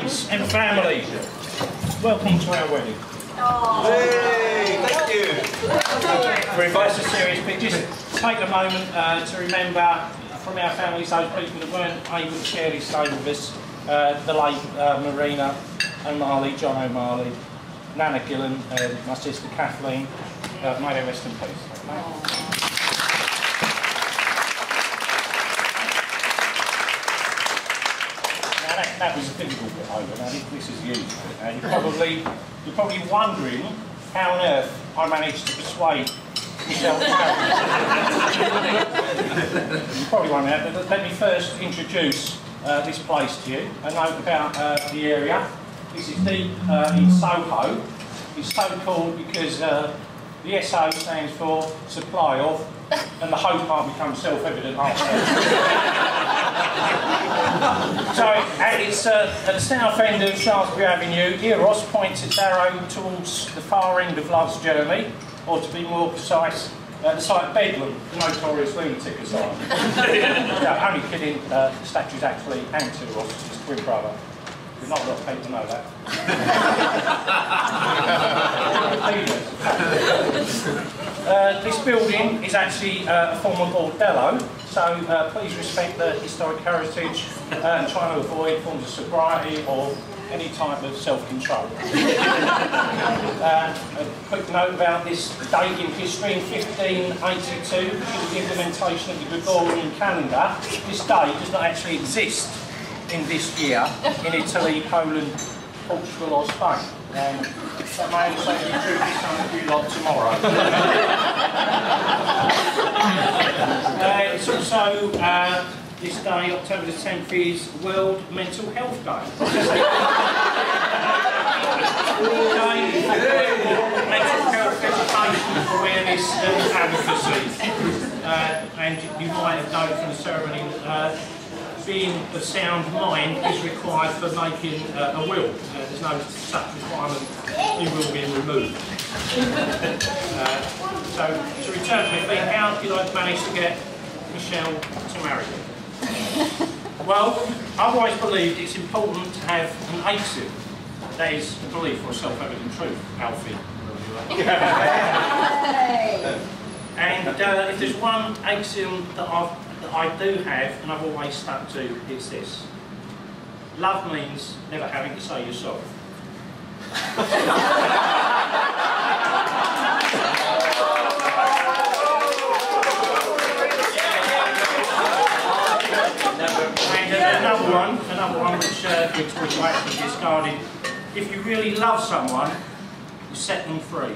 friends and family, welcome to our wedding. Hey, thank you. For advice of serious bit, just take a moment to remember from our families those people that weren't able to share this day with us, the late Marina O'Malley, John O'Malley, Nana Gillan, my sister Kathleen, may they rest in peace. That was a difficult bit over. Now this is used. You're probably wondering how on earth I managed to persuade Michele to marry. You're probably wondering that, but let me first introduce this place to you. A note about the area. This is deep in Soho. It's so called because the SO stands for supply of, and the ho part becomes self-evident after. So it's at the south end of Shaftesbury Avenue. Eros points its arrow towards the far end of Love's Journey, or to be more precise, the site of Bedlam, the notorious lunatic asylum. No, only kidding, the statue's actually Ant Eros, his twin brother. Not a lot of people know that. This building is actually a former bordello, so please respect the historic heritage and try to avoid forms of sobriety or any type of self-control. A quick note about this date in history. In 1582, with the implementation of the Gregorian calendar, this day does not actually exist in this year in Italy, Poland, Portugal or Spain. That may also be true for some of you lot tomorrow. It's also, this day, October the 10th, is World Mental Health Day. Mental health education, awareness and advocacy. And you might have known from the ceremony being of sound mind is required for making a will. There's no such requirement, the will being removed. So, to return to my thing, how did I manage to get Michele to marry me? Well, I've always believed it's important to have an axiom. That is a belief or a self-evident truth, Alfie. And if there's one axiom that I do have, and I've always stuck to, it's this. Love means never having to say you're sorry. And another one which I actually discarded. If you really love someone, you set them free.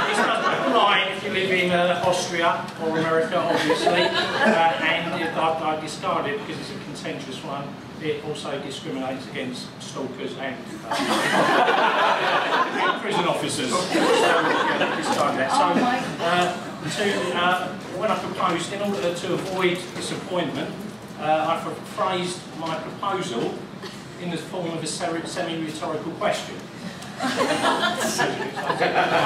This doesn't apply if you live in Austria or America, obviously, and I discard it because it's a contentious one. It also discriminates against stalkers and prison officers. So, yeah, discard that. So, when I proposed, in order to avoid disappointment, I phrased my proposal in the form of a semi-rhetorical question. I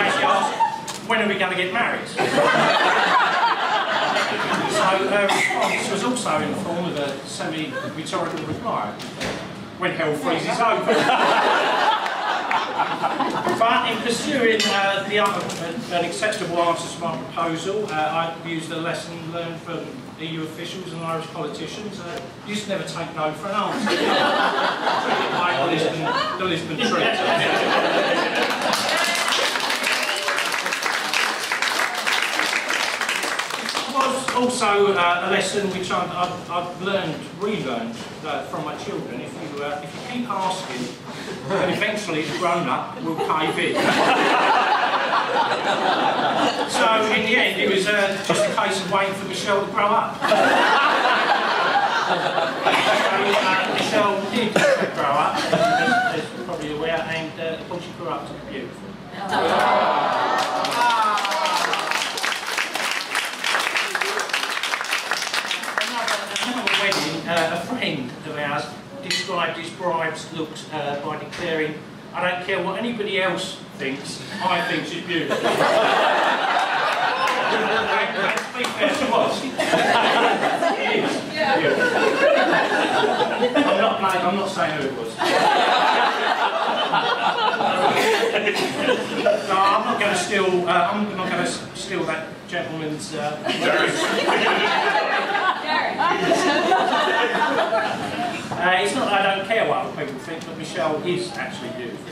actually asked, when are we going to get married? So her response was also in the form of a semi-rhetorical reply. When hell freezes over. But in pursuing an acceptable answer to my proposal, I used a lesson learned from EU officials and Irish politicians. You just never take no for an answer. Like the Lisbon Treaty. It was also a lesson which I've relearned from my children. If you keep asking, then eventually the grown-up will cave in. So in the end, it was just a case of waiting for Michele to grow up. Michele did grow up, as you're probably aware, and well, she grew up to be beautiful. Another wedding, a friend of ours described his bride's looks by declaring, "I don't care what anybody else thinks, I think she's beautiful." And to be fair, she was. She is. I'm not saying who it was. No, I'm not going to steal. I'm not going to steal that gentleman's words. It's not that I don't care what other people think, but Michele is actually beautiful.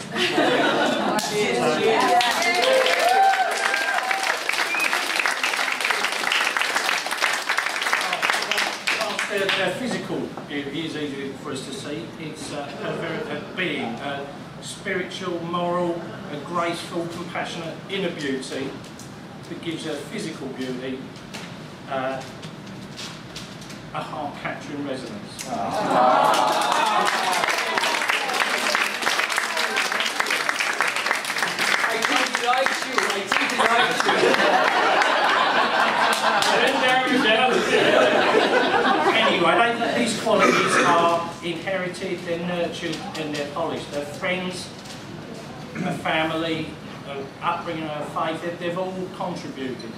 The physical beauty is easy for us to see. It's a being, a spiritual, moral, a graceful, compassionate inner beauty that gives a physical beauty a heart-capturing resonance. I think he likes you. I think he likes you. Anyway, these qualities are inherited, they're nurtured, and they're polished. They're friends, a family, upbringing, a faith. They've all contributed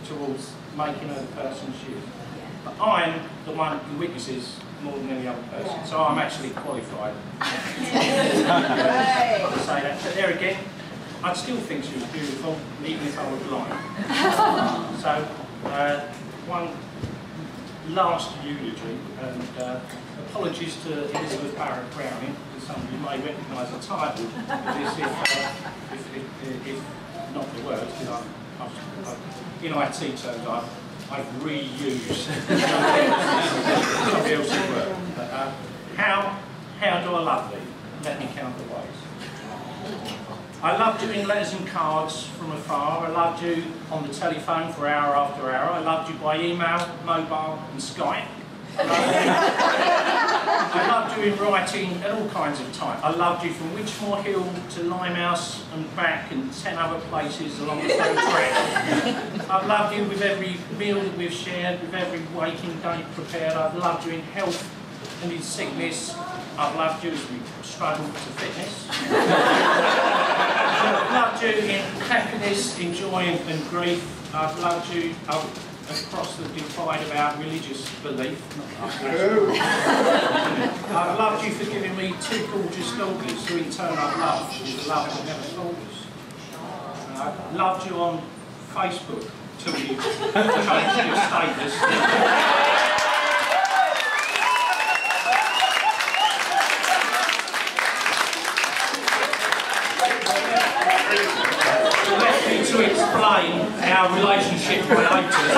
towards making her the person she is. But I'm the one who witnesses more than any other person, so I'm actually qualified to say that. But there again, I'd still think she was beautiful, even if I was blind. So, one last eulogy, and apologies to Elizabeth Barrett Browning, because some of you may recognise the title of this if not the words, because in IT terms I've reused somebody else's work. But, how do I love thee? Let me count the ways. I loved you in letters and cards from afar. I loved you on the telephone for hour after hour. I loved you by email, mobile and Skype. I loved you in writing at all kinds of time. I loved you from Winchmore Hill to Limehouse and back and 10 other places along the same track. I've loved you with every meal that we've shared, with every waking day prepared. I've loved you in health and in sickness. I've loved you as we struggled to fitness. I've loved you in happiness, in joy and grief. I've loved you across the divide about religious belief. I've loved you for giving me 2 gorgeous daughters who in turn I've loved with love that never falters. I've loved you on Facebook till you changed your status. To explain our relationship related.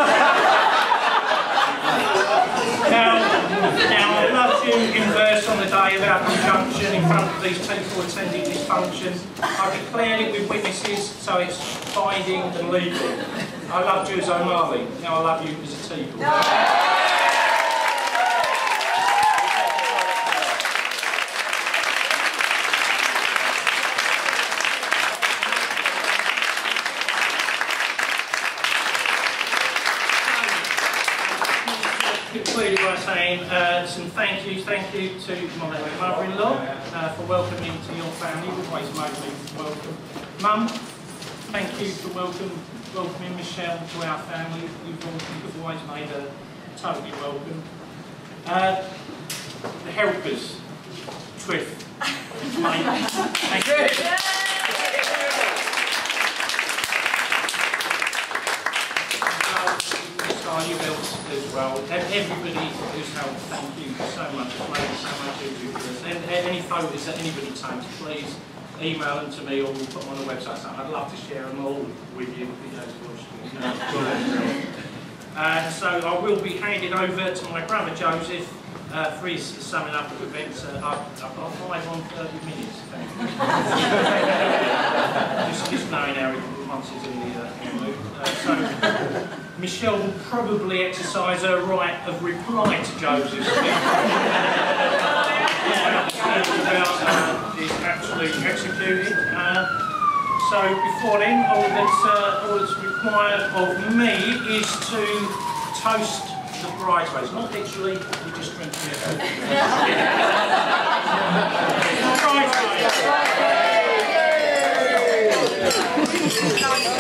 Now I loved you in verse on the day of our conjunction in front of these people attending this function. I declared it with witnesses, so it's binding and legal. I loved you as O'Malley, now I love you as a Teagle. Concluded by saying some thank you to my mother-in-law for welcoming me to your family. You've always made me welcome. Mum, thank you for welcoming Michele to our family. You've always made her totally welcome. The helpers, Triff, mate, thank you. You helped as well. Everybody who's helped, thank you so much. It's made so much easier for us. And any photos that anybody takes, please email them to me or we'll put them on the website. So I'd love to share them all with you. So I will be handing over to my brother Joseph for his summing up of events. I've got 5 on 30 minutes. just knowing how he once he's in the mood. So Michele will probably exercise her right of reply to Joseph. Is actually executed. So before then, all that's required of me is to toast the bridesmaids. Not literally, we just drink beer. Bridesmaids.